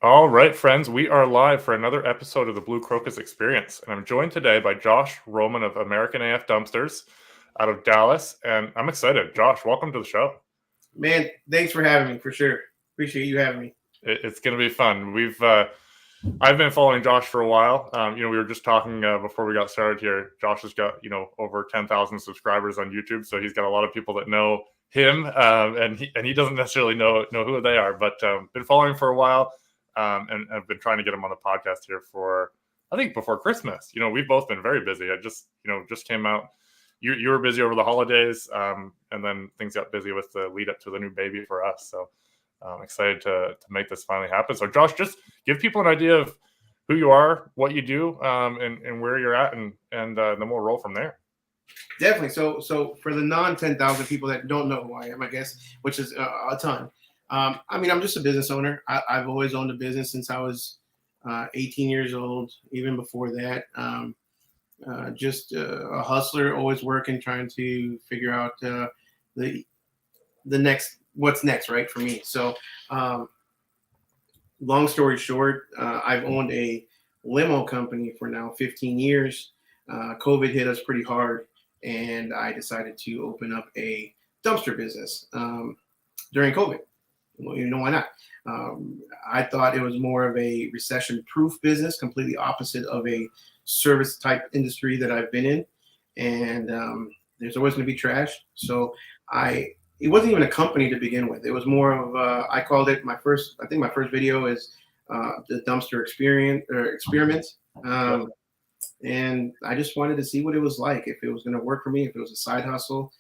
All right, friends, we are live for another episode of the Blue Crocus Experience, and I'm joined today by Josh Roman of American AF Dumpsters out of Dallas, and I'm excited. Josh, welcome to the show. Man, thanks for having me, for sure. Appreciate you having me. It's going to be fun. I've been following Josh for a while. We were just talking before we got started here. Josh has got over 10,000 subscribers on YouTube, so he's got a lot of people that know him, and he doesn't necessarily know who they are, but been following for a while. And I've been trying to get him on the podcast here for, I think, before Christmas. We've both been very busy. I just came out. You were busy over the holidays, and then things got busy with the lead up to the new baby for us. So I'm excited to make this finally happen. So Josh, just give people an idea of who you are, what you do, and where you're at, and then we'll roll from there. Definitely. So for the non-10,000 people that don't know who I am, I guess, which is a ton. I'm just a business owner. I've always owned a business since I was 18 years old, even before that. Just a hustler, always working, trying to figure out the what's next, right, for me. So, long story short, I've owned a limo company for now 15 years. COVID hit us pretty hard, and I decided to open up a dumpster business during COVID. Well, why not? I thought it was more of a recession-proof business, completely opposite of a service-type industry that I've been in. And there's always going to be trash. So it wasn't even a company to begin with. It was more of I called it my first video is the dumpster experiment. And I just wanted to see what it was like, if it was going to work for me, if it was a side hustle.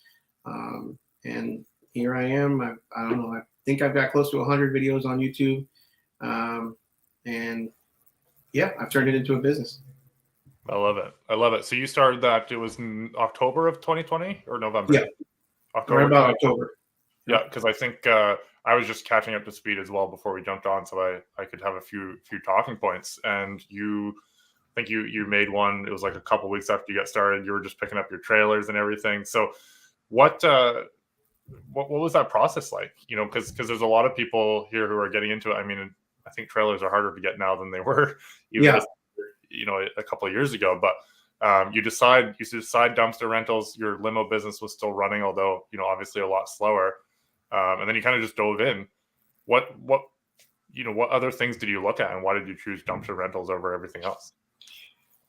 And here I am. I don't know. I think I've got close to 100 videos on YouTube. And yeah, I've turned it into a business. I love it. So you started that, it was in October of 2020 or November? Yeah. October. Right about October. Yeah, because I think I was just catching up to speed as well before we jumped on, so I could have a few talking points. And I think you made one. It was like a couple weeks after you got started. You were just picking up your trailers and everything. So what was that process like? Because there's a lot of people here who are getting into it. I mean, I think trailers are harder to get now than they were even a couple of years ago. But you decide dumpster rentals. Your limo business was still running, although obviously a lot slower. And then you kind of just dove in. What other things did you look at, and why did you choose dumpster rentals over everything else?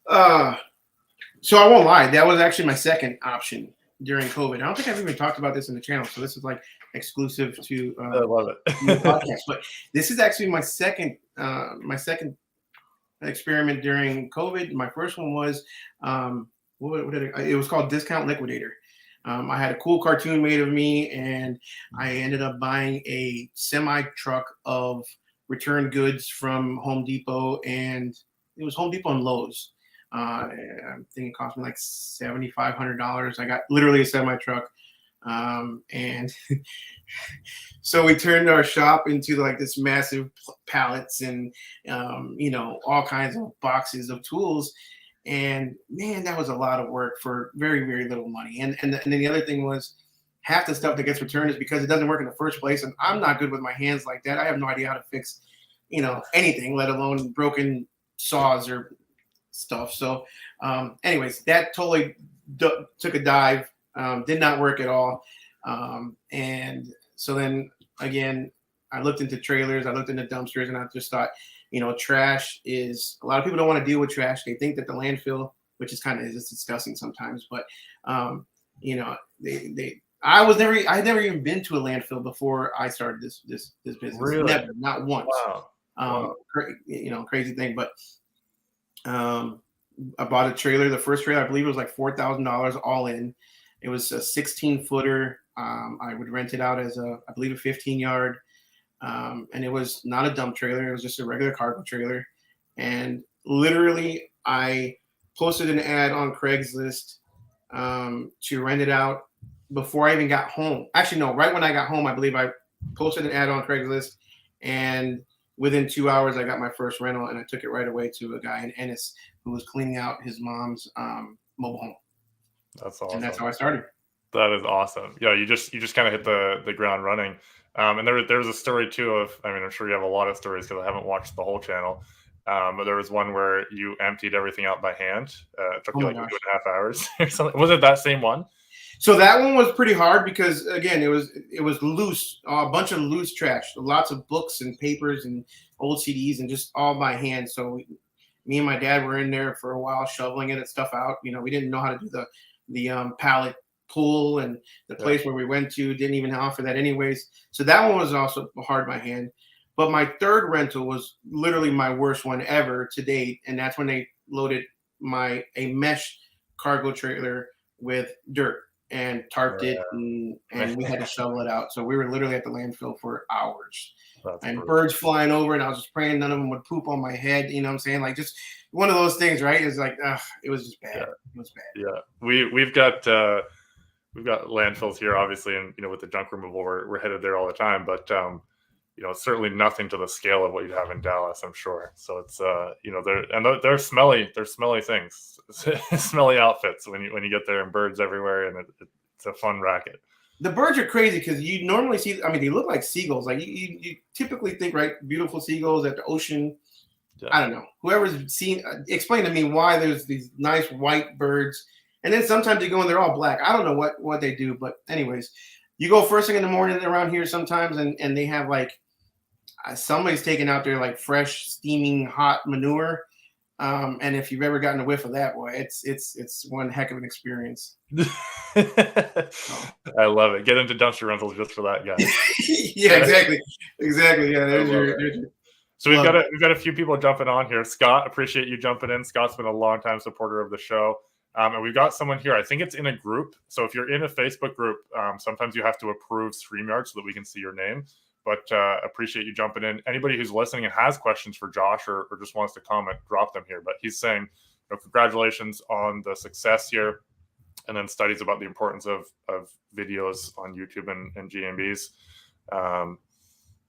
So I won't lie, that was actually my second option during COVID. I don't think I've even talked about this in the channel, so this is like exclusive to I love it. the podcast. But this is actually my second experiment during COVID. My first one was it was called Discount Liquidator. I had a cool cartoon made of me, and I ended up buying a semi truck of returned goods from Home Depot, and it was Home Depot and Lowe's. I think it cost me like $7,500. I got literally a semi truck. And so we turned our shop into like this massive pallets and, all kinds of boxes of tools. And man, that was a lot of work for very, very little money. And then the other thing was, half the stuff that gets returned is because it doesn't work in the first place. And I'm not good with my hands like that. I have no idea how to fix, anything, let alone broken saws or stuff. So anyways, that totally took a dive. Did not work at all. And so then again, I looked into trailers, I looked into dumpsters, and I just thought, trash is, a lot of people don't want to deal with trash. They think that the landfill, which is kind of just disgusting sometimes, but I had never even been to a landfill before I started this business. Really? Never, not once. Wow. Crazy thing, but I bought a trailer. The first trailer, I believe it was like $4,000 all in. It was a 16-footer. I would rent it out as I believe a 15-yard. And it was not a dump trailer. It was just a regular cargo trailer. And literally, I posted an ad on Craigslist to rent it out before I even got home. Actually, no, right when I got home, I believe I posted an ad on Craigslist, and within 2 hours, I got my first rental, and I took it right away to a guy in Ennis who was cleaning out his mom's mobile home. That's awesome. And that's how I started. That is awesome. Yeah, you just kind of hit the ground running. And there was a story too of, I mean, I'm sure you have a lot of stories because I haven't watched the whole channel. But there was one where you emptied everything out by hand. It took Oh you my like gosh. 2.5 hours or something. Was it that same one? So that one was pretty hard because again, it was loose, a bunch of loose trash, lots of books and papers and old CDs and just all by hand. So me and my dad were in there for a while shoveling it and stuff out. You know, we didn't know how to do the pallet pull, and the Yeah. place where we went to didn't even offer that anyways. So that one was also hard by hand. But my third rental was literally my worst one ever to date, and that's when they loaded a mesh cargo trailer with dirt and tarped it, and we had to shovel it out. So we were literally at the landfill for hours. That's And brutal. birds flying over, and I was just praying none of them would poop on my head. You know what I'm saying? Like just one of those things, right? It's like, it was just bad. Yeah. It was bad. Yeah, we've got landfills here, obviously, and with the junk removal, we're headed there all the time. But certainly nothing to the scale of what you'd have in Dallas, I'm sure. So it's they're smelly, things, smelly outfits when you get there, and birds everywhere, and it's a fun racket. The birds are crazy because you normally see, I mean, they look like seagulls. Like you typically think, right, beautiful seagulls at the ocean. Yeah. I don't know. Whoever's seen, explain to me why there's these nice white birds, and then sometimes you go and they're all black. I don't know what they do, but anyways, you go first thing in the morning around here sometimes, and they have like somebody's taking out their like fresh, steaming, hot manure. And if you've ever gotten a whiff of that, boy, it's one heck of an experience. I love it. Get into dumpster rentals just for that, guys. Yeah, exactly. Yeah, there's your. So we've got a few people jumping on here. Scott, appreciate you jumping in. Scott's been a longtime supporter of the show. And we've got someone here. I think it's in a group. So if you're in a Facebook group, sometimes you have to approve StreamYard so that we can see your name. But appreciate you jumping in. Anybody who's listening and has questions for Josh or just wants to comment, drop them here. But he's saying, congratulations on the success here, and then studies about the importance of videos on YouTube and GMBs.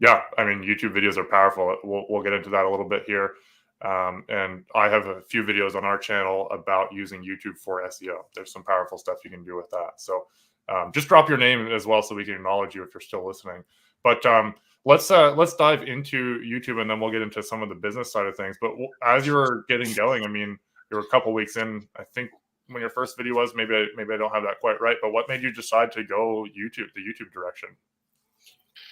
Yeah, I mean, YouTube videos are powerful. We'll get into that a little bit here. And I have a few videos on our channel about using YouTube for SEO. There's some powerful stuff you can do with that. So just drop your name as well so we can acknowledge you if you're still listening. But let's dive into YouTube, and then we'll get into some of the business side of things. But as you were getting going, I mean, you were a couple weeks in, I think, when your first video was. Maybe I don't have that quite right. But what made you decide to go the YouTube direction?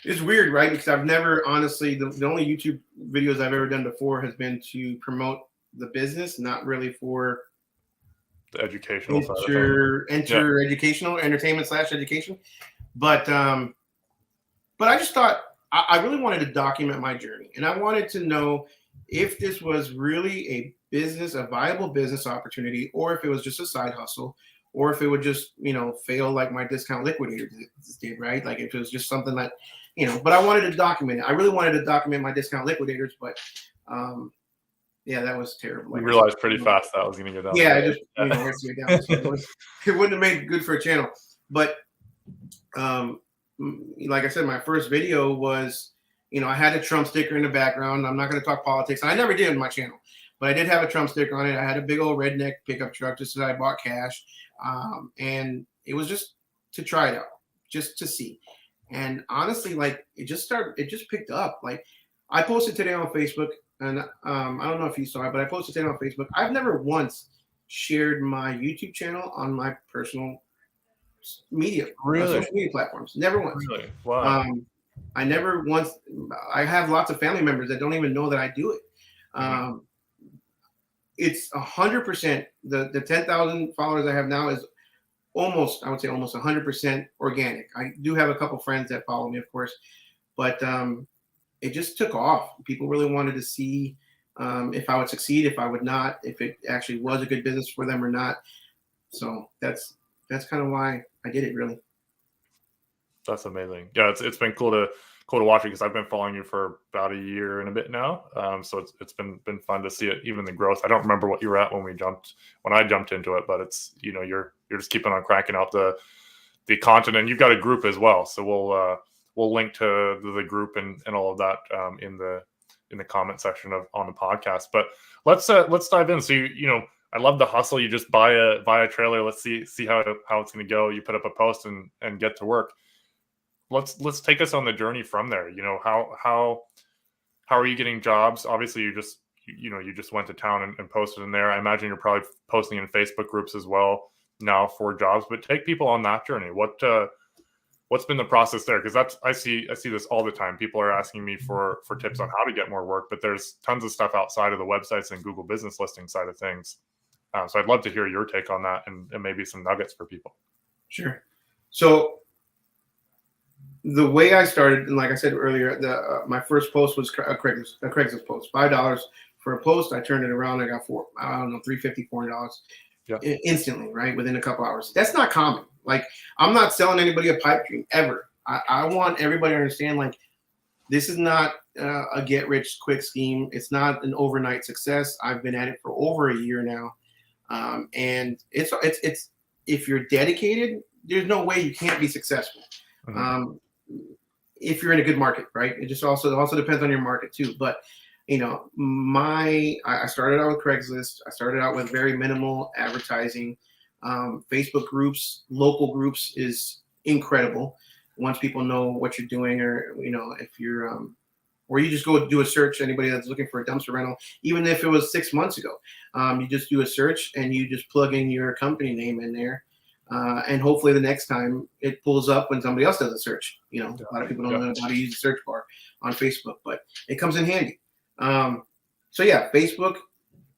It's weird, right? Because I've never, honestly, the only YouTube videos I've ever done before has been to promote the business, not really for the educational side of things. Educational, entertainment / education. But I just thought I really wanted to document my journey, and I wanted to know if this was really a viable business opportunity, or if it was just a side hustle, or if it would just, fail like my discount liquidator did, right? Like if it was just something that, but I wanted to document it. I really wanted to document my discount liquidators, but yeah, that was terrible. You realized pretty fast that was going to go down. Yeah, I just, down. So it wouldn't have made good for a channel. But like I said, my first video was, I had a Trump sticker in the background. I'm not going to talk politics. I never did in my channel, but I did have a Trump sticker on it. I had a big old redneck pickup truck just that I bought cash. And it was just to try it out, just to see. And honestly, like it just picked up. Like I posted today on Facebook, and I don't know if you saw it, but I posted today on Facebook. I've never once shared my YouTube channel on my personal media, social media platforms. Never once. Really? Wow. I never once. I have lots of family members that don't even know that I do it. It's 100%. The 10,000 followers I have now is almost 100% organic. I do have a couple friends that follow me, of course, but it just took off. People really wanted to see if I would succeed, if I would not, if it actually was a good business for them or not. So that's kind of why I did it, really. That's amazing. Yeah, it's been cool to watch it because I've been following you for about a year and a bit now. So it's been fun to see it, even the growth. I don't remember what you were at when I jumped into it, but it's you're just keeping on cranking out the content, and you've got a group as well. So we'll link to the group and all of that in the comment section on the podcast. But let's dive in. So I love the hustle. You just buy a trailer. Let's see how it's going to go. You put up a post and get to work. Let's take us on the journey from there. You know, how are you getting jobs? Obviously, you just went to town and posted in there. I imagine you're probably posting in Facebook groups as well now for jobs. But take people on that journey. What's been the process there? Because I see this all the time. People are asking me for tips on how to get more work, but there's tons of stuff outside of the websites and Google business listing side of things. So I'd love to hear your take on that and maybe some nuggets for people. Sure. So the way I started, and like I said earlier, my first post was a Craigslist post, $5 for a post. I turned it around. I got $350, $400 instantly, right, within a couple hours. That's not common. Like, I'm not selling anybody a pipe dream ever. I want everybody to understand, like, this is not a get rich quick scheme. It's not an overnight success. I've been at it for over a year now, and it's if you're dedicated, there's no way you can't be successful. Mm-hmm. If you're in a good market, right? It just also depends on your market too. But you know, I started out with Craigslist. I started out with very minimal advertising. Facebook groups, local groups is incredible. Once people know what you're doing, or you know, if you're or you just go do a search. Anybody that's looking for a dumpster rental, even if it was 6 months ago, you just do a search and you just plug in your company name in there. And hopefully the next time it pulls up when somebody else does a search. You know, a lot of people don't know how to use the search bar on Facebook, but it comes in handy. So yeah, Facebook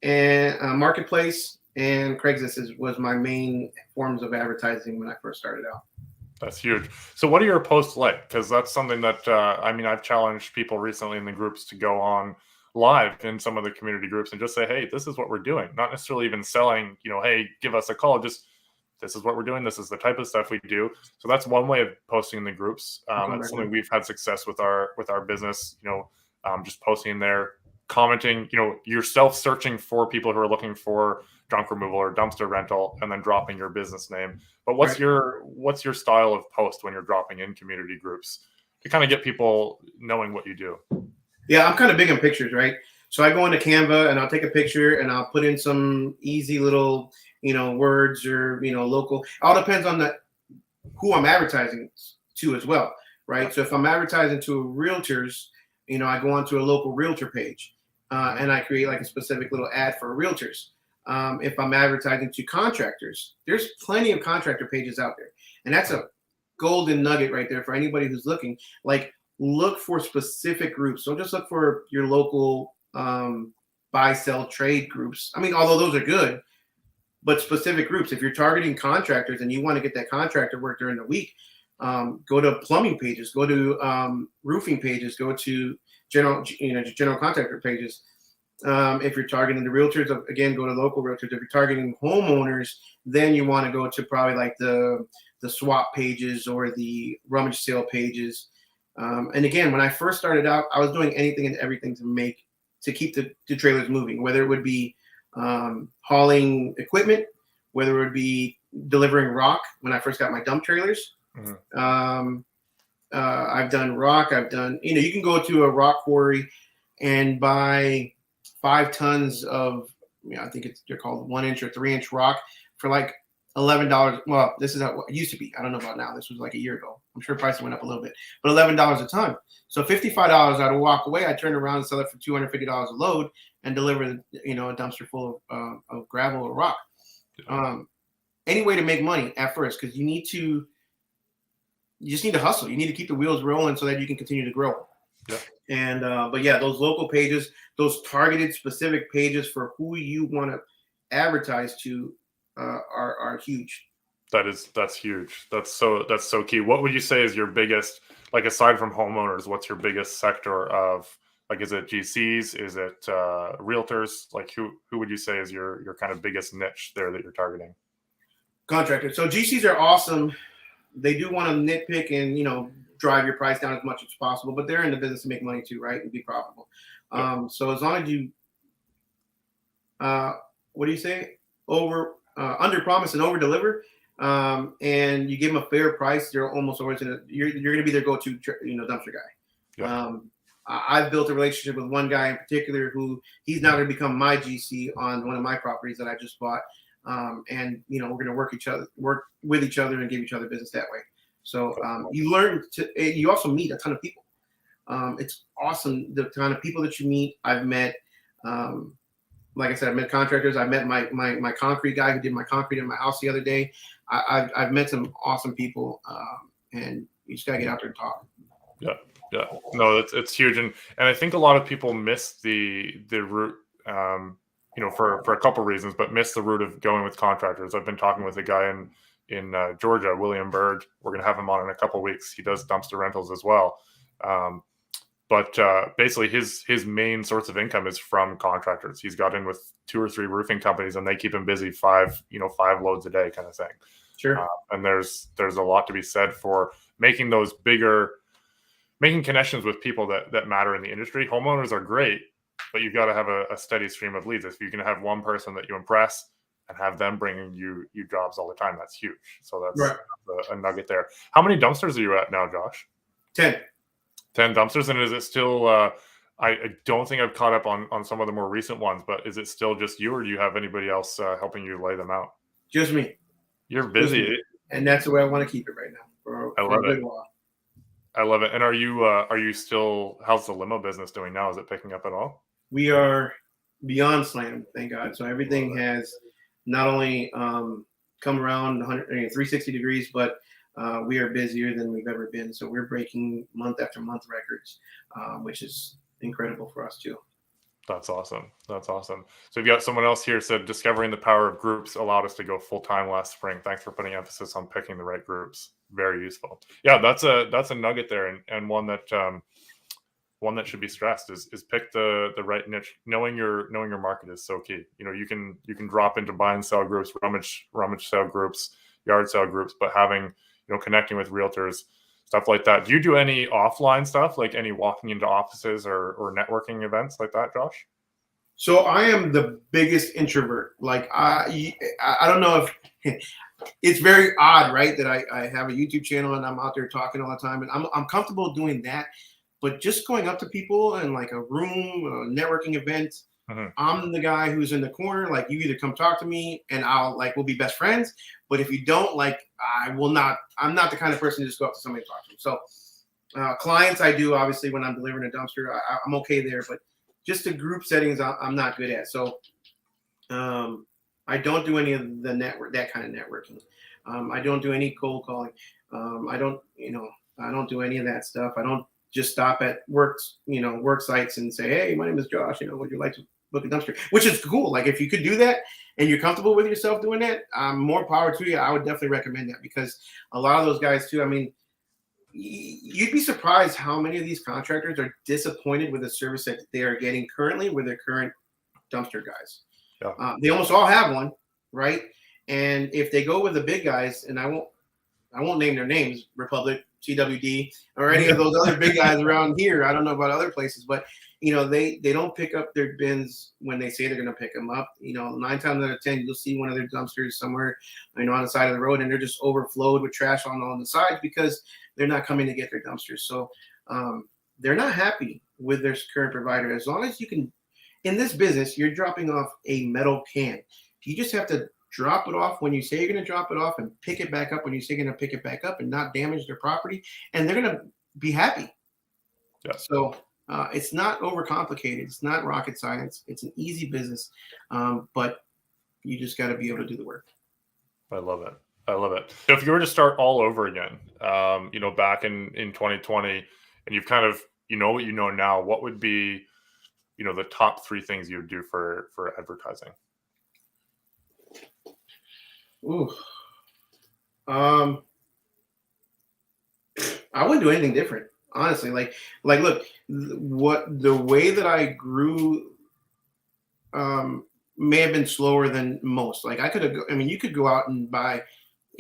and Marketplace and Craigslist was my main forms of advertising when I first started out. That's huge. So what are your posts like? Because that's something that, I've challenged people recently in the groups to go on live in some of the community groups and just say, hey, this is what we're doing. Not necessarily even selling, you know, hey, give us a call. Just, this is what we're doing. This is the type of stuff we do. So that's one way of posting in the groups. That's something we've had success with our business, you know, just posting in there, commenting, you know, yourself searching for people who are looking for junk removal or dumpster rental, and then dropping your business name. But what's your style of post when you're dropping in community groups to kind of get people knowing what you do? Yeah, I'm kind of big on pictures, right? So I go into Canva and I'll take a picture and I'll put in some easy little, you know, words or, you know, local. It all depends on who I'm advertising to as well, right? So if I'm advertising to realtors, you know, I go onto a local realtor page and I create like a specific little ad for realtors. If I'm advertising to contractors, there's plenty of contractor pages out there. And that's a golden nugget right there for anybody who's looking. Like, look for specific groups. Don't just look for your local buy, sell, trade groups. I mean, although those are good, but specific groups. If you're targeting contractors and you want to get that contractor work during the week, go to plumbing pages, go to roofing pages, go to general contractor pages. If you're targeting the realtors, again, go to local realtors. If you're targeting homeowners, then you want to go to probably like the swap pages or the rummage sale pages. And again, when I first started out, I was doing anything and everything to keep the trailers moving, whether it would be hauling equipment, whether it would be delivering rock when I first got my dump trailers. Mm-hmm. I've done rock. I've done, you know, you can go to a rock quarry and buy 5 tons of, you know, I think they're called 1-inch or 3-inch rock for like $11. Well, this is how it used to be. I don't know about now. This was like a year ago. I'm sure prices went up a little bit, but $11 a ton. So $55, I would walk away. I turn around and sell it for $250 a load and deliver, you know, a dumpster full of gravel or rock. Any way to make money at first, because you just need to hustle. You need to keep the wheels rolling so that you can continue to grow. Yeah. And but yeah, those local pages, those targeted specific pages for who you want to advertise to are huge. That's huge. That's so key. What would you say is your biggest, like, aside from homeowners, what's your biggest sector of, like, is it GCs? Is it realtors? Like, who would you say is your kind of biggest niche there that you're targeting? Contractors. So GCs are awesome. They do want to nitpick and, you know, drive your price down as much as possible, but they're in the business to make money too, right? And be profitable. Yeah. So as long as you, what do you say? Under promise and over deliver, and you give them a fair price, you're almost always you're going to be their go-to, you know, dumpster guy. Yeah. I've built a relationship with one guy in particular who he's now going to become my GC on one of my properties that I just bought. And we're going to work with each other and give each other business that way. So you also meet a ton of people. It's awesome the kind of people that you meet. I've met, like I said, I've met contractors. I met my concrete guy who did my concrete in my house the other day. I've met some awesome people, and you just gotta get out there and talk. Yeah. No, it's huge, and I think a lot of people miss the route. For a couple of reasons, but miss the route of going with contractors. I've been talking with a guy in Georgia, William Bird. We're going to have him on in a couple of weeks. He does dumpster rentals as well. But basically his main source of income is from contractors. He's got in with 2 or 3 roofing companies, and they keep him busy 5 loads a day kind of thing. Sure. And there's a lot to be said for making connections with people that matter in the industry. Homeowners are great, but you've got to have a steady stream of leads. If you can have one person that you impress and have them bringing you jobs all the time, that's huge. So that's right. a nugget there. How many dumpsters are you at now, Josh? 10 dumpsters. And is it still, I don't think I've caught up on some of the more recent ones, but is it still just you, or do you have anybody else helping you lay them out? Just me. You're busy. And that's the way I want to keep it right now for a good while. I love it. And are you still, how's the limo business doing now? Is it picking up at all? We are beyond slammed, thank God. So everything has not only come around 360 degrees, but we are busier than we've ever been. So we're breaking month after month records, which is incredible for us too. That's awesome. So you've got someone else here said, discovering the power of groups allowed us to go full time last spring. Thanks for putting emphasis on picking the right groups. Very useful. Yeah, that's a nugget there, and one that should be stressed is pick the right niche. Knowing your market is so key. You can drop into buy and sell groups, rummage sale groups, yard sale groups, but having connecting with realtors, stuff like that. Do you do any offline stuff, like any walking into offices or networking events like that, Josh? So I am the biggest introvert. Like I don't know if it's very odd, right? That I have a YouTube channel and I'm out there talking all the time, and I'm comfortable doing that. But just going up to people in like a room, a networking event, I'm the guy who's in the corner. Like, you either come talk to me and we'll be best friends. But if you don't, I'm not the kind of person to just go up to somebody and talk to them. So clients I do, obviously, when I'm delivering a dumpster, I'm okay there. But just the group settings, I'm not good at. So I don't do any of that kind of networking. I don't do any cold calling. I don't do any of that stuff. I don't just stop at work sites and say, hey, my name is Josh, would you like to book a dumpster? Which is cool. Like, if you could do that and you're comfortable with yourself doing that, more power to you. I would definitely recommend that, because a lot of those guys too, I mean, you'd be surprised how many of these contractors are disappointed with the service that they are getting currently with their current dumpster guys. Yeah. They almost all have one, right? And if they go with the big guys, and I won't name their names, Republic, CWD, or any of those other big guys around here. I don't know about other places, but they don't pick up their bins when they say they're going to pick them up. 9 times out of 10, you'll see one of their dumpsters somewhere, on the side of the road, and they're just overflowed with trash on the sides because they're not coming to get their dumpsters. So they're not happy with their current provider. As long as you can, in this business, you're dropping off a metal can. You just have to drop it off when you say you're going to drop it off, and pick it back up when you say you're going to pick it back up, and not damage their property, and they're going to be happy. Yeah. So it's not overcomplicated. It's not rocket science. It's an easy business, but you just got to be able to do the work. I love it. So if you were to start all over again, back in 2020, and you've kind of, what you know now, what would be, the top 3 things you would do for advertising? Ooh. I wouldn't do anything different, honestly. Like look, the way that I grew may have been slower than most. Like, you could go out and buy,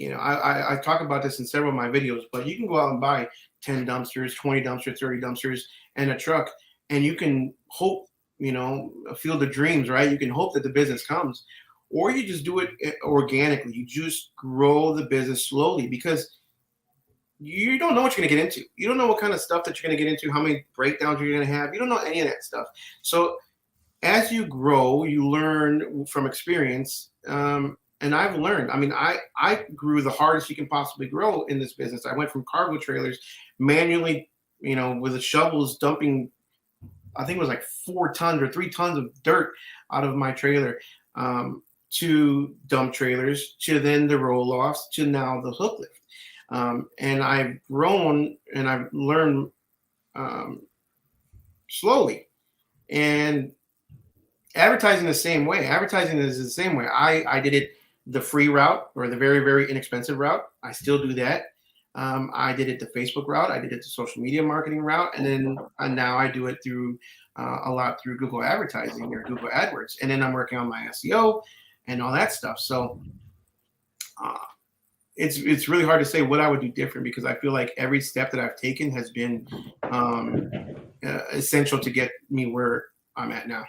I talk about this in several of my videos, but you can go out and buy 10 dumpsters, 20 dumpsters, 30 dumpsters, and a truck, and you can hope, a field of dreams, right? You can hope that the business comes. Or you just do it organically. You just grow the business slowly, because you don't know what you're going to get into. You don't know what kind of stuff that you're going to get into, how many breakdowns you're going to have. You don't know any of that stuff. So as you grow, you learn from experience. And I've learned. I mean, I grew the hardest you can possibly grow in this business. I went from cargo trailers manually, with the shovels dumping, I think it was like 4 tons or 3 tons of dirt out of my trailer, to dump trailers, to then the roll-offs, to now the hook lift. And I've grown and I've learned slowly. And advertising the same way. Advertising is the same way. I did it the free route, or the very, very inexpensive route. I still do that. I did it the Facebook route. I did it the social media marketing route. And then now I do it through a lot through Google advertising or Google AdWords. And then I'm working on my SEO and all that stuff. So it's really hard to say what I would do different, because I feel like every step that I've taken has been essential to get me where I'm at now.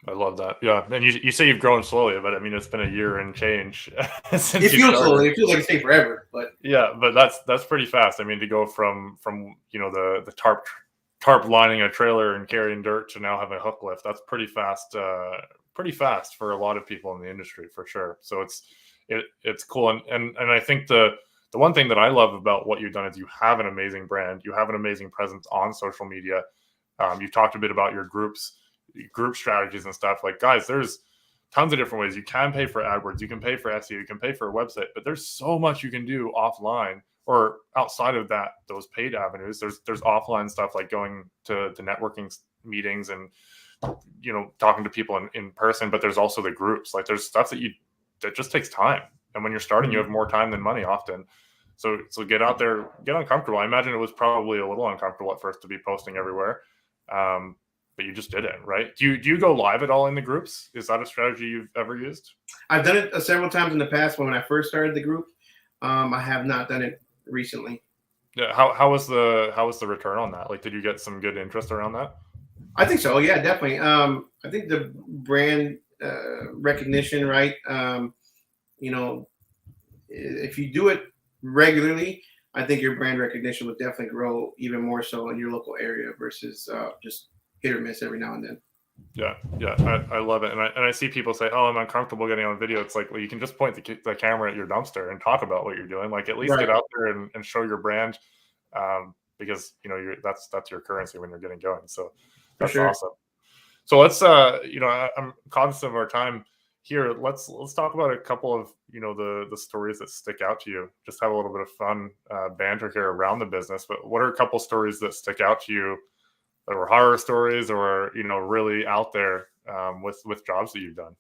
I love that. Yeah. And you say you've grown slowly, but I mean, it's been a year and change since it feels slowly. It feels like it's taken forever, but yeah, but that's pretty fast. I mean, to go from the tarp lining a trailer and carrying dirt to now having a hook lift, that's pretty fast for a lot of people in the industry, for sure. So it's cool. And I think the one thing that I love about what you've done is you have an amazing brand. You have an amazing presence on social media. You've talked a bit about your group strategies and stuff. Like, guys, there's tons of different ways. You can pay for AdWords, you can pay for SEO, you can pay for a website, but there's so much you can do offline or outside of those paid avenues. There's offline stuff like going to networking meetings and talking to people in person, but there's also the groups. Like, there's stuff that just takes time. And when you're starting, you have more time than money often. So get out there, get uncomfortable. I imagine it was probably a little uncomfortable at first to be posting everywhere. But you just did it, right? Do you go live at all in the groups? Is that a strategy you've ever used? I've done it several times in the past. When I first started the group, I have not done it recently. Yeah. How was the return on that? Like, did you get some good interest around that? I think so. Yeah, definitely. I think the brand recognition, right? If you do it regularly, I think your brand recognition would definitely grow even more so in your local area versus just hit or miss every now and then. Yeah, I love it, and I see people say, "Oh, I'm uncomfortable getting on video." It's like, well, you can just point the camera at your dumpster and talk about what you're doing. Like, at least get out there and show your brand, because that's your currency when you're getting going. So that's awesome. So let's I'm cognizant of our time here. Let's talk about a couple of the stories that stick out to you. Just have a little bit of fun banter here around the business. But what are a couple stories that stick out to you that were horror stories or really out there with jobs that you've done?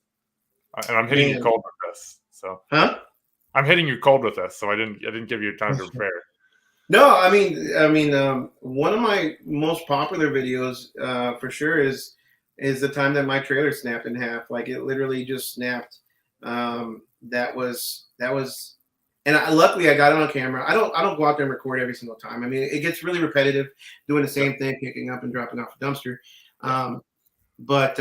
And I'm hitting you cold with this. So I'm hitting you cold with this. So I didn't give you time to prepare. No, I mean, one of my most popular videos for sure is the time that my trailer snapped in half. Like, it literally just snapped. That was, and luckily I got it on camera. I don't go out there and record every single time. I mean, it gets really repetitive doing the same thing, picking up and dropping off a dumpster. But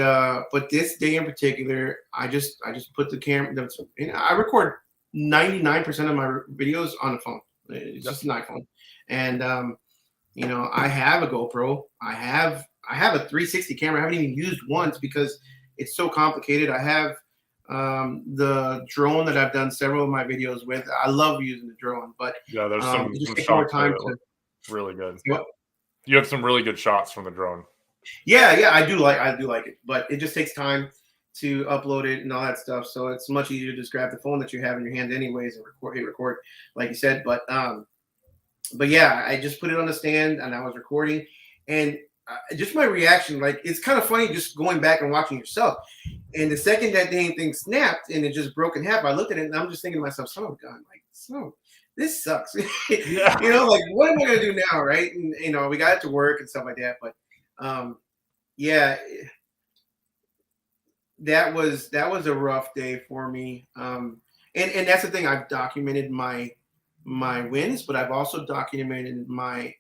this day in particular, I just put the camera. I record 99% of my videos on the phone. It's just an iPhone, and I have a GoPro. I have a 360 camera. I haven't even used once because it's so complicated. I have the drone that I've done several of my videos with. I love using the drone, but yeah, there's some more time to really good. What? You have some really good shots from the drone. Yeah, I do like it, but it just takes time to upload it and all that stuff. So it's much easier to just grab the phone that you have in your hand anyways and record like you said. But yeah, I just put it on the stand and I was recording, and just my reaction, like, it's kind of funny just going back and watching yourself. And the second that dang thing snapped and it just broke in half, I looked at it and I'm just thinking to myself, son of a gun, like, this sucks. Yeah. Like, what am I gonna do now, right? And we got it to work and stuff like that. But yeah, that was a rough day for me. And that's the thing. I've documented my wins, but I've also documented my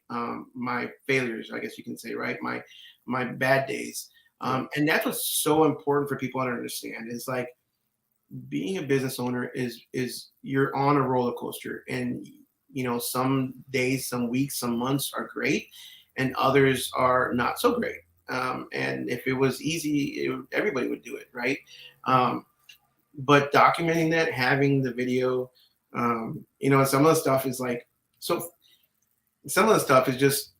failures, I guess you can say, right? My bad days. And that's what's so important for people to understand. Is like, being a business owner is you're on a roller coaster, and some days, some weeks, some months are great, and others are not so great. And if it was easy, everybody would do it, right? But documenting that, having the video, some of the stuff is like, so some of the stuff is just,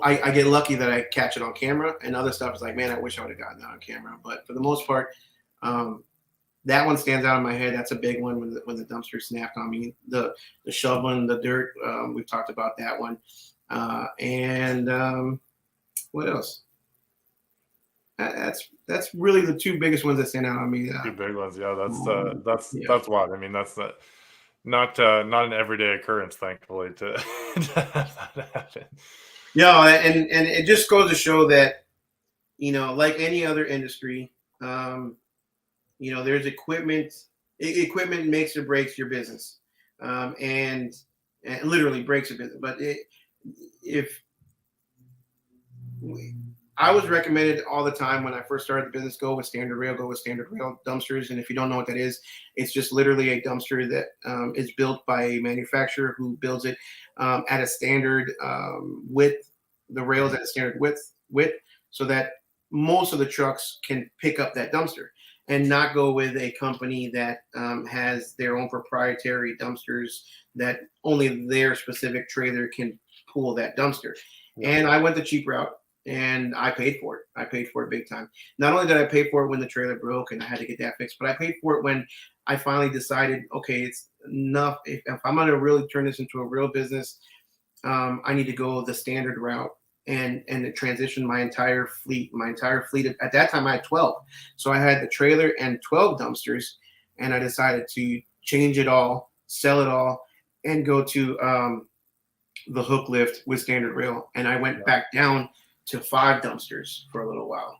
I get lucky that I catch it on camera, and other stuff is like, man, I wish I would have gotten that on camera. But for the most part, that one stands out in my head. That's a big one when the dumpster snapped on me. The shoveling the dirt, we've talked about that one. And what else? That's really the two biggest ones that stand out on me. Two big ones, yeah. That's what I mean. That's not an everyday occurrence, thankfully. To have that happen. Yeah, and it just goes to show that, like any other industry, there's equipment. Equipment makes or breaks your business, and literally breaks your business. But I was recommended all the time when I first started the business, go with standard rail dumpsters. And if you don't know what that is, it's just literally a dumpster that is built by a manufacturer who builds it at a standard width, the rails at a standard width, so that most of the trucks can pick up that dumpster and not go with a company that has their own proprietary dumpsters that only their specific trailer can pull that dumpster. And I went the cheap route. And I paid for it. I paid for it big time. Not only did I pay for it when the trailer broke and I had to get that fixed, but I paid for it when I finally decided, okay, it's enough. If I'm going to really turn this into a real business, I need to go the standard route and transition my entire fleet. At that time, I had 12. So I had the trailer and 12 dumpsters, and I decided to change it all, sell it all, and go to the hook lift with standard rail. And I went back down to 5 dumpsters for a little while.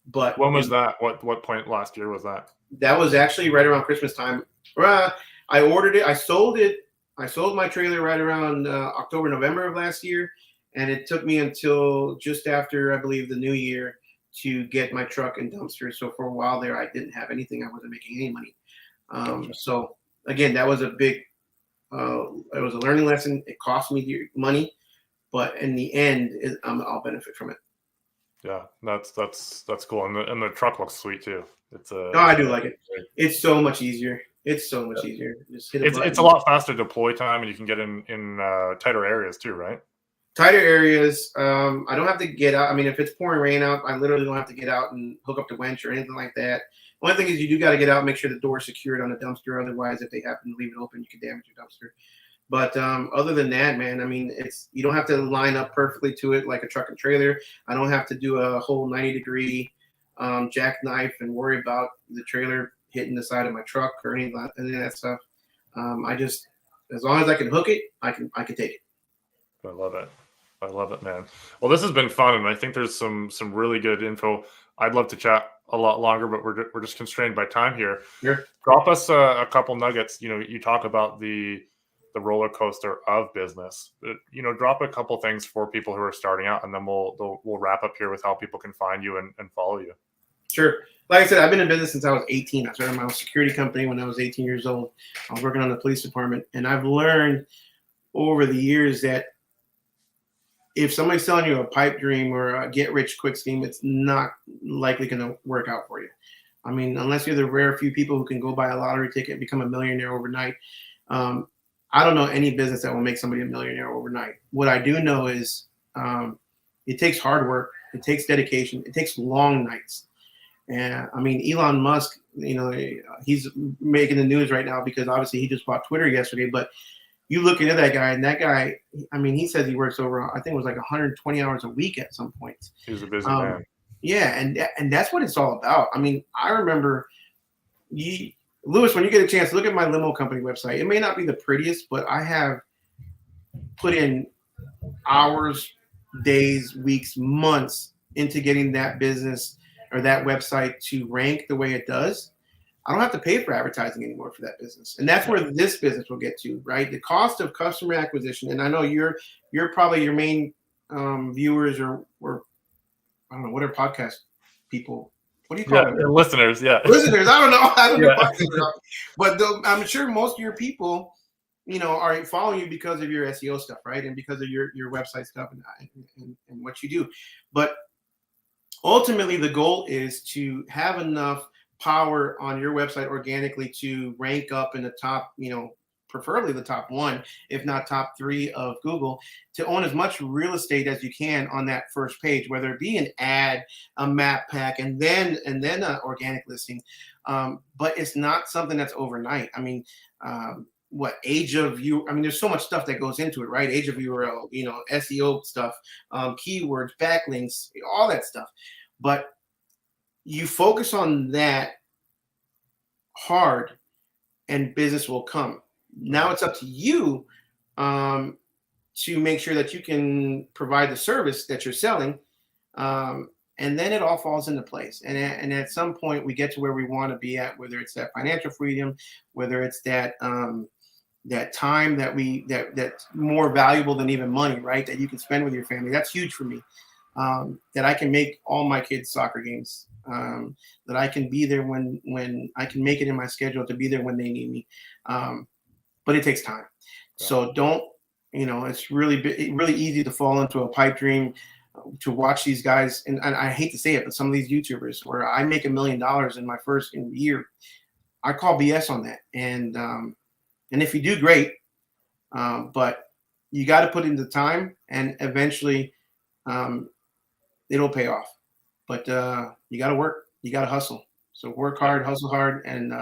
But when was that? What point last year was that? That was actually right around Christmas time. I ordered it. I sold it. I sold my trailer right around October, November of last year. And it took me until just after, I believe, the new year to get my truck and dumpster. So for a while there, I didn't have anything. I wasn't making any money. Gotcha. So again, that was a big, it was a learning lesson. It cost me money. But in the end, I'll benefit from it. Yeah, that's cool, and the truck looks sweet too. I do like it. It's so much easier. It's so much easier. Just hit it's a lot faster deploy time, and you can get in tighter areas too, right? Tighter areas. I don't have to get out. I mean, if it's pouring rain out, I literally don't have to get out and hook up the winch or anything like that. One thing is you do got to get out, and make sure the door is secured on the dumpster. Otherwise, if they happen to leave it open, you can damage your dumpster. But other than that, man, I mean, you don't have to line up perfectly to it like a truck and trailer. I don't have to do a whole 90-degree jackknife and worry about the trailer hitting the side of my truck or any of that stuff. As long as I can hook it, I can take it. I love it, man. Well, this has been fun, and I think there's some really good info. I'd love to chat a lot longer, but we're just constrained by time here. Sure. Drop us a couple nuggets. You talk about the roller coaster of business. Drop a couple things for people who are starting out, and then we'll wrap up here with how people can find you and follow you. Sure. Like I said, I've been in business since I was 18. I started my own security company when I was 18 years old. I was working on the police department, and I've learned over the years that if somebody's selling you a pipe dream or a get-rich-quick scheme, it's not likely going to work out for you. I mean, unless you're the rare few people who can go buy a lottery ticket and become a millionaire overnight. I don't know any business that will make somebody a millionaire overnight. What I do know is it takes hard work. It takes dedication. It takes long nights. And I mean, Elon Musk, he's making the news right now because obviously he just bought Twitter yesterday. But you look into that guy, and that guy, I mean, he says he works over, I think it was like 120 hours a week at some points. He's a busy man. Yeah, and that's what it's all about. I mean, I remember Lewis, when you get a chance, look at my limo company website. It may not be the prettiest, but I have put in hours, days, weeks, months into getting that business or that website to rank the way it does. I don't have to pay for advertising anymore for that business. And that's where this business will get to, right? The cost of customer acquisition. And I know you're probably your main viewers or I don't know, what are podcast people? What do you call them? Listeners, yeah. Listeners, I don't know. But I'm sure most of your people, are following you because of your SEO stuff, right? And because of your website stuff and what you do. But ultimately, the goal is to have enough power on your website organically to rank up in the top, preferably the top one, if not top three of Google, to own as much real estate as you can on that first page, whether it be an ad, a map pack, and then an organic listing. But it's not something that's overnight. I mean, what age of view? I mean, there's so much stuff that goes into it, right? Age of URL, SEO stuff, keywords, backlinks, all that stuff. But you focus on that hard, and business will come. Now it's up to you to make sure that you can provide the service that you're selling, and then it all falls into place. And at some point, we get to where we want to be at, whether it's that financial freedom, whether it's that that time that's more valuable than even money, right? That you can spend with your family. That's huge for me. That I can make all my kids' soccer games. That I can be there when I can make it in my schedule to be there when they need me. But it takes time. Yeah. So don't, it's really easy to fall into a pipe dream, to watch these guys. And I hate to say it, but some of these YouTubers where I make $1 million in my first year, I call BS on that. And if you do, great. But you got to put in the time, and eventually it'll pay off. But you got to work. You got to hustle. So work hard, hustle hard, and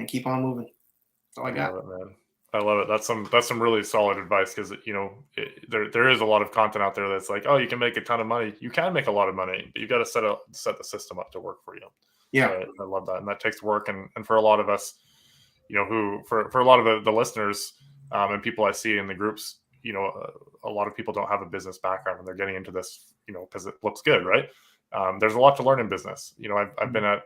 keep on moving. That's all I got. I love it, man. I love it. That's some really solid advice, because there is a lot of content out there that's like, oh, you can make a ton of money. You can make a lot of money, but you got to set the system up to work for you. Yeah, I love that, and that takes work. And for a lot of us, who for a lot of the listeners and people I see in the groups, a lot of people don't have a business background, and they're getting into this, because it looks good, right? There's a lot to learn in business. I've been at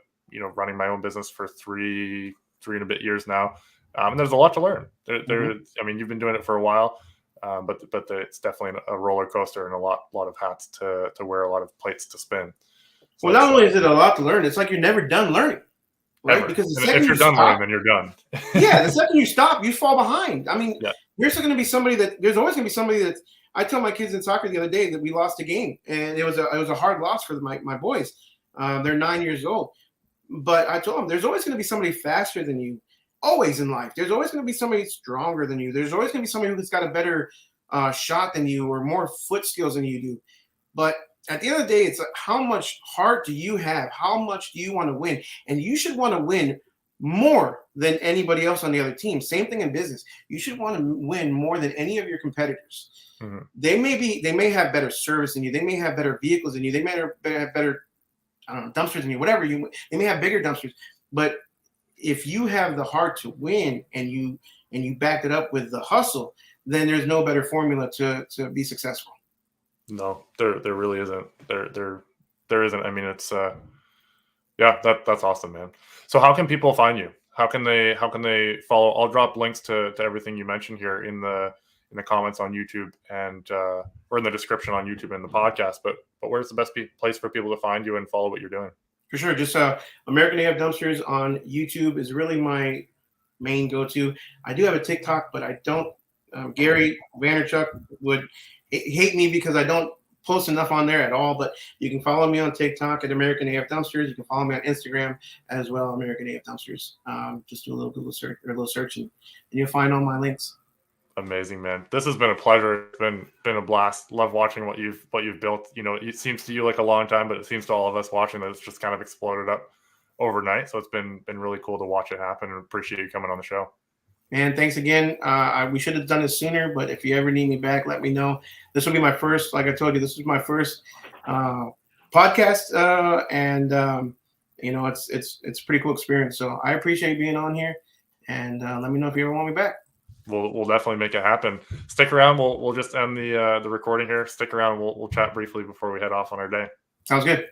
running my own business for three and a bit years now. And there's a lot to learn. I mean, you've been doing it for a while, but it's definitely a roller coaster and a lot of hats to wear, a lot of plates to spin. So well, not only is it a lot to learn, it's like you're never done learning, right? Ever. Because if you're done learning, then you're done. Yeah, the second you stop, you fall behind. I mean, there's always going to be somebody that I tell my kids in soccer the other day that we lost a game, and it was a hard loss for my boys. They're 9 years old, but I told them there's always going to be somebody faster than you. Always in life, there's always going to be somebody stronger than you. There's always going to be somebody who's got a better shot than you, or more foot skills than you do. But at the end of the day, it's like, how much heart do you have? How much do you want to win? And you should want to win more than anybody else on the other team. Same thing in business. You should want to win more than any of your competitors. Mm-hmm. They may have better service than you. They may have better vehicles than you. They may have better dumpsters than you. Whatever they may have bigger dumpsters, but if you have the heart to win and you back it up with the hustle, then there's no better formula to be successful. No, there really isn't. There isn't. I mean, it's that's awesome, man. So how can people find you? How can they follow? I'll drop links to everything you mentioned here in the comments on YouTube and or in the description on YouTube and the podcast. But where's the best place for people to find you and follow what you're doing? For sure. Just American AF Dumpsters on YouTube is really my main go-to. I do have a TikTok, but I don't. Gary Vaynerchuk would hate me because I don't post enough on there at all. But you can follow me on TikTok at American AF Dumpsters. You can follow me on Instagram as well, American AF Dumpsters. Just do a little Google search or a little search, and you'll find all my links. Amazing, man. This has been a pleasure. It's been a blast. Love watching what you've built. It seems to you like a long time, but it seems to all of us watching that it's just kind of exploded up overnight. So it's been really cool to watch it happen, and appreciate you coming on the show. Man, thanks again. We should have done this sooner, but if you ever need me back, let me know. This will be my first, like I told you, this is my first podcast, and it's a pretty cool experience. So I appreciate being on here, and let me know if you ever want me back. We'll definitely make it happen. Stick around. We'll just end the recording here. Stick around. We'll chat briefly before we head off on our day. Sounds good.